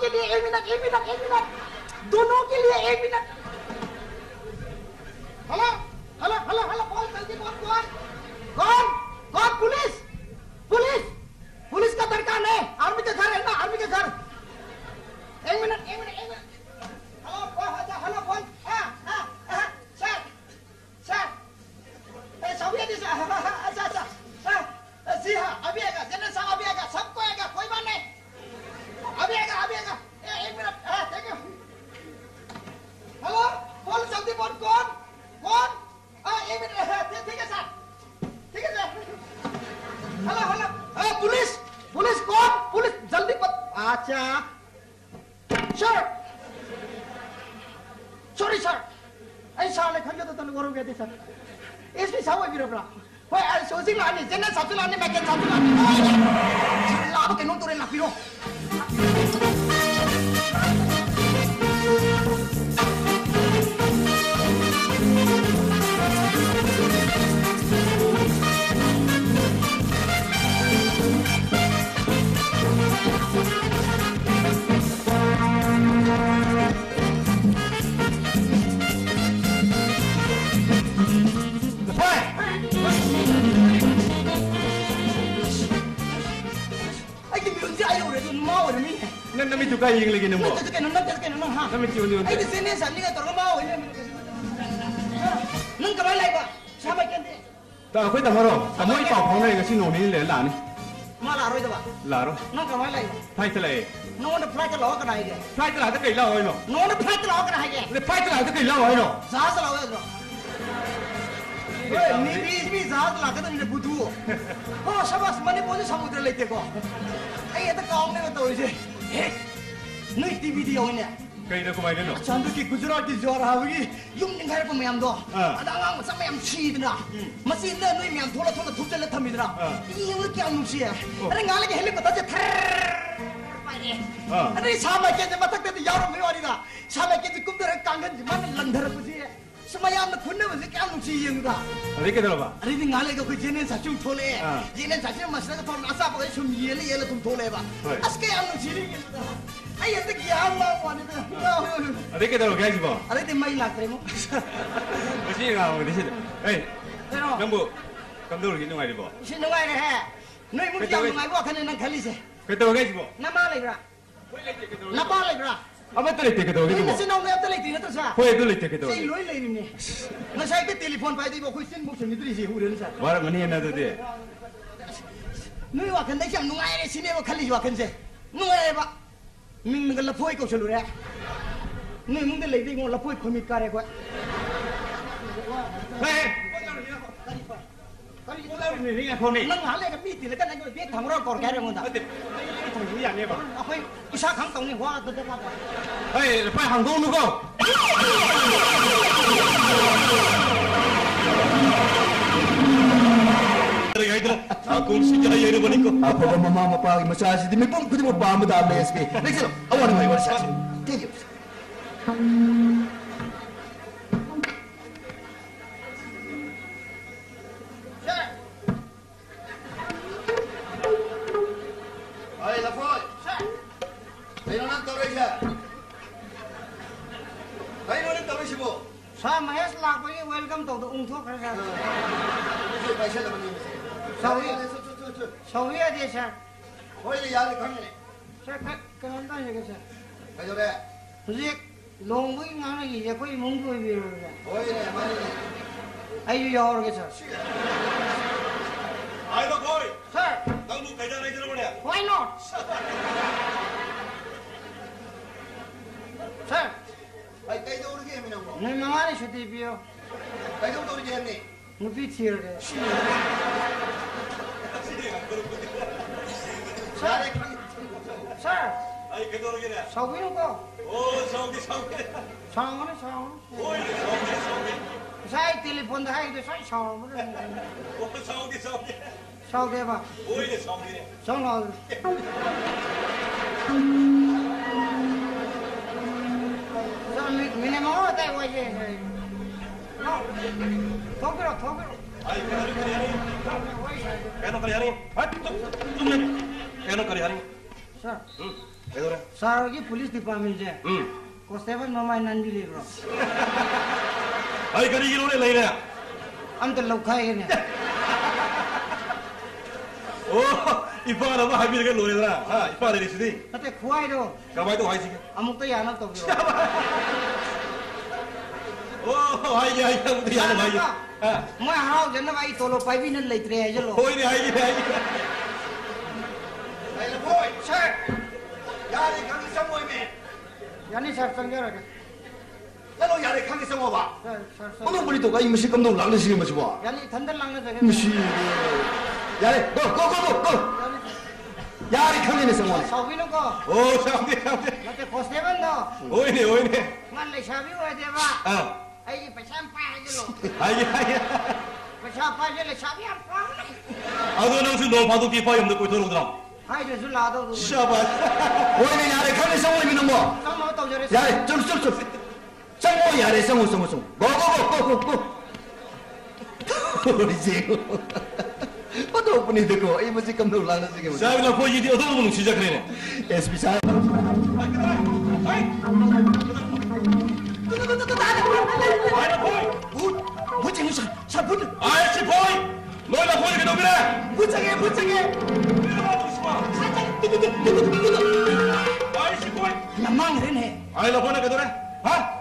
के लिए 1 मिनट 1 मिनट 1 मिनट दोनों के लिए 1 minute hello hello hello hello कौन जल्दी कौन पुलिस पुलिस पुलिस का दरकार है आर्मी के घर है ना आर्मी के घर 1 मिनट 1 मिनट 1 मिनट हेलो कौन सर सर सभी अच्छा जी हाँ अभी आएगा जनरल साहब अभी आएगा सबको आएगा कोई बात नहीं अभी आएगा 1 मिनट थैंक यू हेलो बोल जल्दी बोल कौन 1 मिनट ठीक है सर ठीक है sir hello hello police police कौन पुलिस जल्दी अच्छा सर सॉरी सर ऐसा ले खंजो तो तन गरो गए थे सर एसपी साहब भी रबरा होय सोजिंग लाने जेना सासु लाने मैं के सासु लाने लाब के नो तोरे लापिरोนั่นไม่ถูกใจยิงเลยกินหนูบอก จะแกนั่นฮะ นั่นไม่จริงเลย ไอ้ที่เซนสันนี่ก็ตัวก็เมาเลยนั่นก็ไม่ไรกว่าชาไปกันดิแต่คุยแต่มาหรอแต่ไม่ตอบของอะไรกับชิโน่นี่เลยหลานนี่มาลาร้อยตัวหลานหรอนั่นก็ไม่ไรไพ่ทะเลโน่นพลายจะหลอกกันไหนแกไพ่ตลาดตะกี้เล่าไว้เนาะโน่นพลายจะหลอกกันไหนแกเลยไพ่ตลาดตะกี้เล่าไว้เนาะซาสลาไว้เนาะเฮ้ยนี่ซาสลาก็ต้องมีบุตรโอ้ชาวบ้านมันนี่พูดสมุทรเลยเด็กก็ไอ้ตะกองนี่ก็ตัวสิเฮ้ยนี่ทีวีเดียวเนี่ยใครจะคุยกันเนาะฉันดูที่กุจราที่จอร์ฮาวิยุ่งยังไงก็ไม่ยอมดูแต่งานมันจะไม่ยอมชี้ดินะมาสิเนี่ยนี่ไม่ยอมทุบจะเล่นทำดินะยิ่งเกี่ยวนุ่งเสียอะไรงานอะไรก็เฮลิคอปเตอร์จะเทไปเนี่ยอันนี้ชาวบ้านแกจะมาทักเด็ดยาวไม่ว่าดีนะชาวบ้านแกจะกุมเดินกลางกันมันลังเดินไปสิสมัยนั้นคุณเนี่ยมันจะเกี่ยวนุ่งเสียงนะอะไรกันหรอปะอันนี้งานอะไรก็คือเจเนนสัจจุงโทเล่เจเนนสัจจุงมาสระก็ทำอาซาปก็ชุ่มเยลี่ทุ่มโทเล่ปะอัสเกี่ยวนุ่งเสียงนะไอ้ยันตะกี้อัลลอฮ์วันนี้อะไรกันหรอแกจิบะอะไรที่ไม่หลักเลยมั้งไม่ใช่เราไม่ใช่เฮ้ยน้องบุกำลังดูกินยังไงดิบะชินยังไงเนี่ยฮะนี่มึงจะยังไงวะคันนั้นขันลิเซ่ไปตัวแกจิบะน้ำมาเลยกระน้ำมาเลยกระเอาไม่ตัวเล็กตัวแกจิบะนี่สิน้องเนี่ยตัวเล็กตีนะตัวซะเฮ้ยตัวเล็กตัวใช่รวยเลยนี่นั่นใช่ที่โทรศัพท์ไปที่บอกคุยสินบุกสินนี่สิหูเรื่องซะว่ามันนี่น่าดูดินี่ว่าคันได้ยังนุ่งไงเนี่ยสิเนี่ยว่าขันลิว่าคันเซ่นุ่งไงปะมึงก็ละพูดก็ชลุเร่นี่มึงได้เลยที่งอละพูดคนมีการอะไรกว่าเฮ้ยนี่ไงคนนี้นั่งหาเลยกับมีดตีแล้วก็นั่งก็เบี้ยทำเราก่อนแกเรื่องนั้นติดทำอย่างนี้ป่ะเอาไปอุตสาหกรรมตรงนี้ว่าตัวเด็กอะไรเฮ้ยไปhàng công đúng không aku sejak hari ini kau. Apa mama pagi masih di mipun kita mau bawa muda BSP. Next lo, awak ni mana sahaja. Thank you. Hai Lafoy. Hai nona tahu aja. Hai nona tahu sih bu. Saya Mahes lah, kau ini welcome tahu untuk kerja. Itu pasal apa ni? Sawi aja sir. Hoy le yaar khan ne. Sir kenapa ya sir? Kayo be. Jadi long bui ngana ye koi mung koi biru ya. Hoy le mari ne. Ayo ya orang sir. Ayo koi. Sir. Kamu kerja lagi tu mana? Why not? Sir. Ay kayo orang ni mana? Ni mangani shuti biyo. Kayo orang ni. Nupi tiar ke. Sir. Sir. Ay kerja lagi ni. Sawi nu ko. Oh sawi. Sawi. Oh sawi. Saya telepon dah itu saya sawi. Oh sawi. Sawi apa? Oh ini sawi. Sawi. Sawi minimum apa tak wajib. No. Thokero. Ay kano kari hari? Hat. Tumne. Kano kari hari? Sir. 그래. 사르기 police department에 constable 마마이 난딜이로. 아이 그리 이로네 레이네. 암들 럭카이네. 오 이빠가 뭐 하비르게 노래더라. 아 이빠가 내리시디. 그때 구아이도 가봐도 와이지. 아무것도 안 하고 또. 오 아이게 아무도 야는 아이게. 뭐 하라고 전에 와이 돌로 파이비는 레이트레 해줄로. 호이네 아이게. Hey, boy, sir. 야래 강기 성모이면. 야니 sarsangjara. 야너 야래 강기 성모 봐. Sar. 오늘 우리 또가 이 무시 감독 랑르시게 뭐지 봐. 야니 단들 langna jage. 무시. 야래, go. 야래 강기 성모. Sabino ko. 오 상대. Nate constable no. 오이네. Man le sabi wa deba. 아 Ai pacham pa hajlo. 아이게. Pacham pa le sabi am pa. 아도 낭수 너 봐도 비파이 없는 꼴 들어오더라. Hai de zulado. 샤바. 오늘 야래 강기 성모 믿는 뭐. Sama to jare. 야래, 좀. 성모 야래 성모. go. 우리 지금. 어떤 분이 듣고 이 무시 감독 랑르시게 뭐지. 샤비나 포지디 어떤 분은 시작하네. SB 사. 무장해 사 부들. 아이씨 포이. 너희가 포이 그 놈이네. 무장해. 아이씨 포이. Lamang rin he. 아이라 보내 그 노래. 아?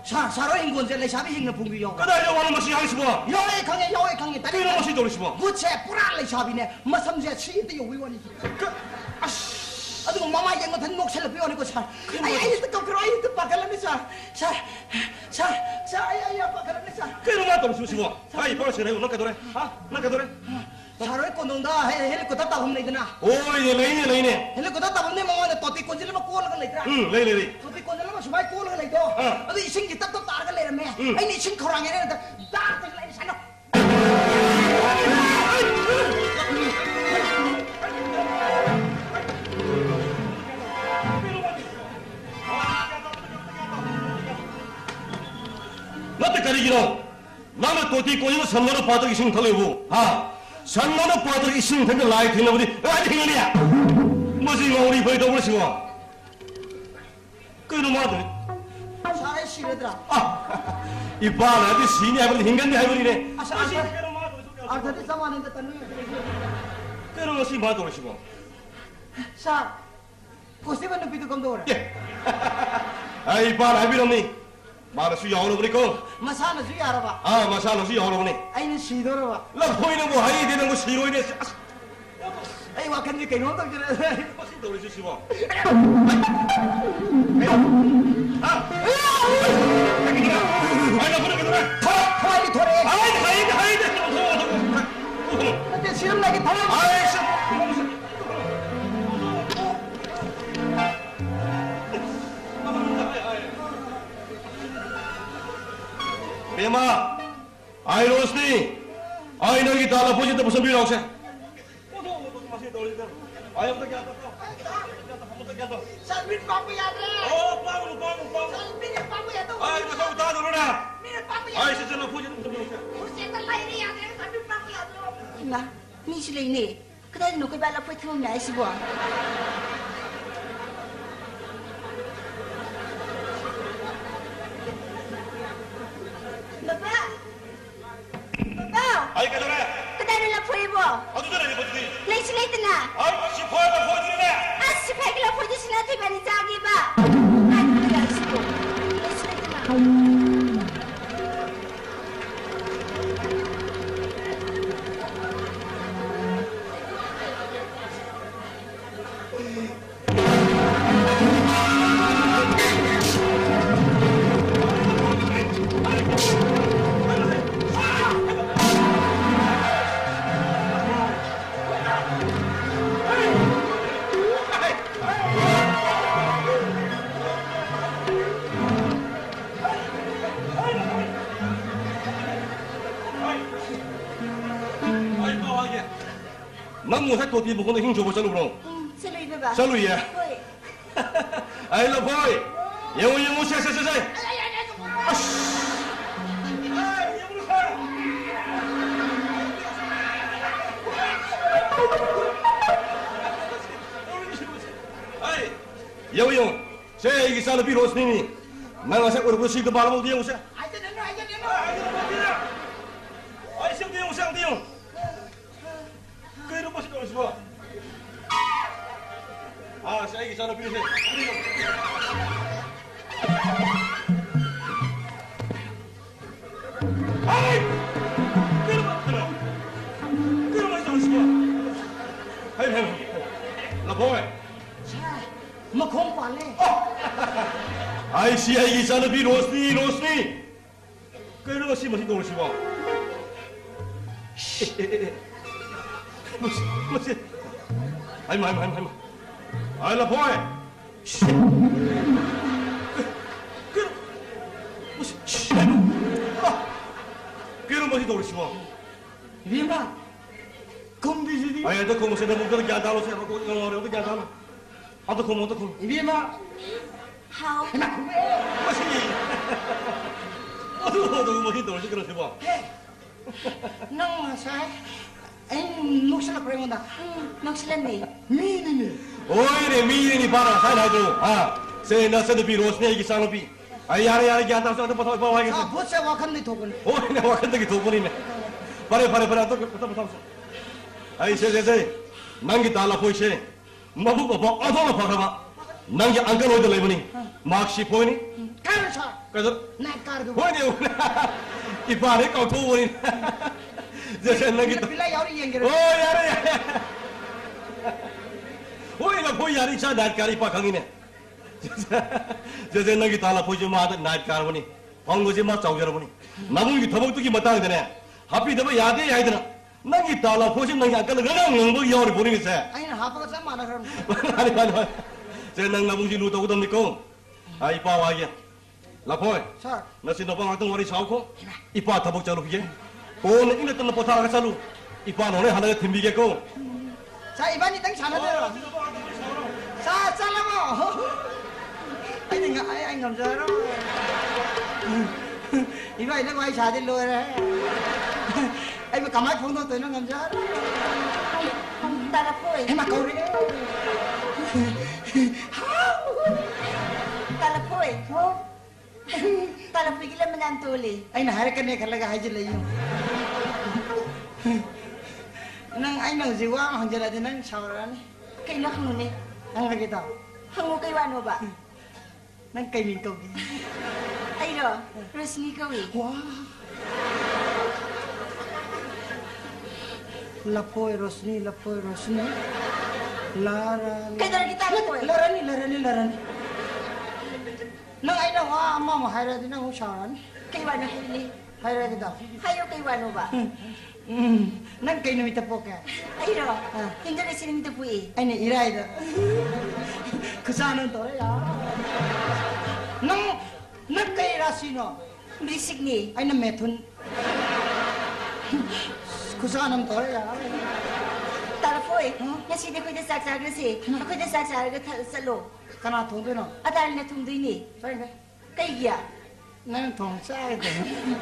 Saro ingon je le sabi hingna punggi yo. 그다 영화는 맛이 향이 씹어. Yoe khange 그 이런 맛이 돌리 씹어. Guche pura le sabi ne masam je chi de yo wi wani. Adu mama yang ngan nok sel pi wani ko sa. Ai to ko kroi to pakalan ni sa. Ai pakalan ni sa. 그 이런 맛 돌리 씹어. 아이 버스 내고 너그 노래. 아? 너그 노래. Saro ko nongda hele ko ta hum nei dana. 오이네 레이네. Hele ko ta hum nei mama ne toti ko jile ma ko la nei tra. 응 레이네. Toti ko jile ma subai ko la nei do. Adu ising ki ta to tar ga le me. Ai ni sing khorang ne da ta le sa no. 너때 가리기로 나는 또띠 꼬이고 선거로 빠득이 신 털리고 아 선거로 빠득이 신 털리 라이트 있는 우리 어디 행이야 무슨 거 우리 보이도 모르시고 그 이놈 아들 Saro shiredra. 이 바나디 신이 해버리 hin간디 해버리네 Arthati samane da tanu. 그 이놈 것이 마 돌으시고 Sa. Constable no pitu kom do. 예 아이 바나 해비놈니 마르수 영어로 보니까 Masana su yara ba. 아 마사노 수 영어로 보니 Ai ni sidoro ba. 나 보이는 거 하이 되는 거 싫어이네 Ai wa kan ni kai no to jire. 무슨 돌으시고 아이 나 보는 게 노래 Thoi ni thore. 하이 Nate siram lagi thoi. 아이씨 बेमा आई रोशनी आई नगी ताला पोजी तो पसंद भी रहो से आई अब तक क्या तो Salmin papu ya dre. ओ पागल Salmin papu ya to. आई तो सब उतार दो ना Mire papu ya. आई से चलो पोजी तो Usia ta lai ni ya dre. Salmin papu ya dre. Na, ni sila ini. Kada no kay bala po ito na si buwan. Baba! Baba! आई क्या रहा है Kada na po ibo. अब तो नहीं पोजी Lai sila ito na. आई सिपाही का पोजी ने As si Pegla po ito sila ito ba ni Zagi ba? Ay, kada si po. Lai sila ito na. 난 무사 또띠 보고는 힘 줘보 잖아 그럼 Sila ito ba? 샬루이 예 Hoy. I love boy. 영호 쎄. 아이, 여우용, 제 이기 사는 비로스니, 나가서 우리 시도 말하고 뒤에 오세요. 아이들 내놔. 아이 쌍디용. 그 이름 뭐시 거는 싶어. 아, 제 이기 사는 비로스. 아이, 그 이름 뭐시 거는 싶어. 헤이, 라보에. 자, 뭐 공부할래? 아이 시야 이기 사는 비로스니. 그 이름 뭐시 거는 싶어. 뭐지? 아이 라보에. 그런 뭐지 도로 싶어. 이마, 컴비지디. 아이 너 그거 무슨 너 그냥 달로 세 하고 영어로 그냥 달로. 아도 그거. 이마, 好， 뭐지? 어도 뭐지 도로 그런 싶어. nang sa, anh lúc sau là da. น้องชื่ออะไร Mini. 오이네 미인이 봐라 사이나도. 아, 세나 세도 비로스니 이기 사노비. 아이 야래 그냥 달서 또 봐. 아, 벌써 와칸데 도군. 오이네 와칸데기 두 분이네. 바래 또. 아이 세세세. 난기 달라 보이세. 마부가 봐. 아도나 봐봐. 난기 안 가노이도 레버니. 막시 보이니? Karsa, 그래서 na kardu. 보이네. 이 바래 까 도보니. 제세 난기 또. Bila yauri yang 오 야래. 오이가 보이 야리 자 날까리 빠강이네. 제세 난기 달라 보이지 마다 날까리 보니. 방거지 마 자우겨라 보니. 나무기 더벅뜨기 못하게 되네. 하필 되면 야야 되나. 난기 달라 보지 난기 아까는 그냥 능복 여리 보니 있어. Anh hapa ka sama na karam. 아니. 제 나무지 루도 오답니까? 아 이빠 와게. 라포이. Sir, 나 신도 방 어떤 머리 사오고 이빠 더벅 자루 피게. 오늘 이네 뜬 포타가 살루. 이빠 너네 하나가 팀비게고. sa iba ni tang sana dero. Sa mo. Anh ngầm giờ đó. Iba ina ko ay sa din lo re. Ay mà kamay phone to nó ngầm giờ. ตาละพุย Ay mà cầu đi. ตาละพุยตาละพุยกินมันนันตุลี Ay na hari ka ne khalaga hay jile yung. Nang ay nang jiwa ang jala din nang sawaran. ใครนักหนูนี่ Ang kita. ฮังงูไกวานบะ Nang kay min ko. ไอ้รอรสนีกวี Wow. Lapoy Rosni. Lara. ใครตระกิตาละพุย Larani. Nang ay na wa amma mo hayra din ang sawaran. ไกวานฮีนี่ Hayra kita. ให้ยกไกวานบะ Nang kay na mita po ka. ไอ้รอหินจะได้สิมิตพุย Ay na iray da. Kusanan to ya. Nang kay rasino. มิสิกนี่ Ay na methun. Kusanan to ya. ตาละพุยเนี่ยสิเด็กคุยจะสักกันสิคุยจะสักกันสโล Kana thong to no. อาจารย์เนี่ยทุ่มด้วยนี่ Sai ka. ไกเกีย Nang thong sai ka.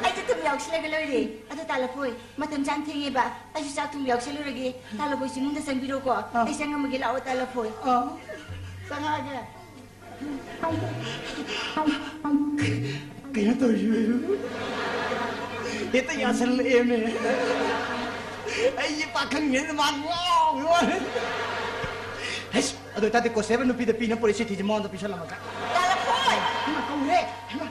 ไอ้จะทุ่มยาวสิเลยกันเลยดิอาจารย์ตาละพุยมาทำจานทิ้งไงบะไอ้จะสักทุ่มยาวสิเลยกี่ตาละพุยสินุ่งแต่สังบิโรก็ไอ้สังก็มากินเหล้าตาละพุย Oh. Sanga ka. Kaya to yun. Ito yung asal em eh. Ay, pakang yun naman. Wow! Hey, adoy tati ko 7 no pida pina por isi tijimon do pisala maga. ตาละพุย Hima, kau he. Hima.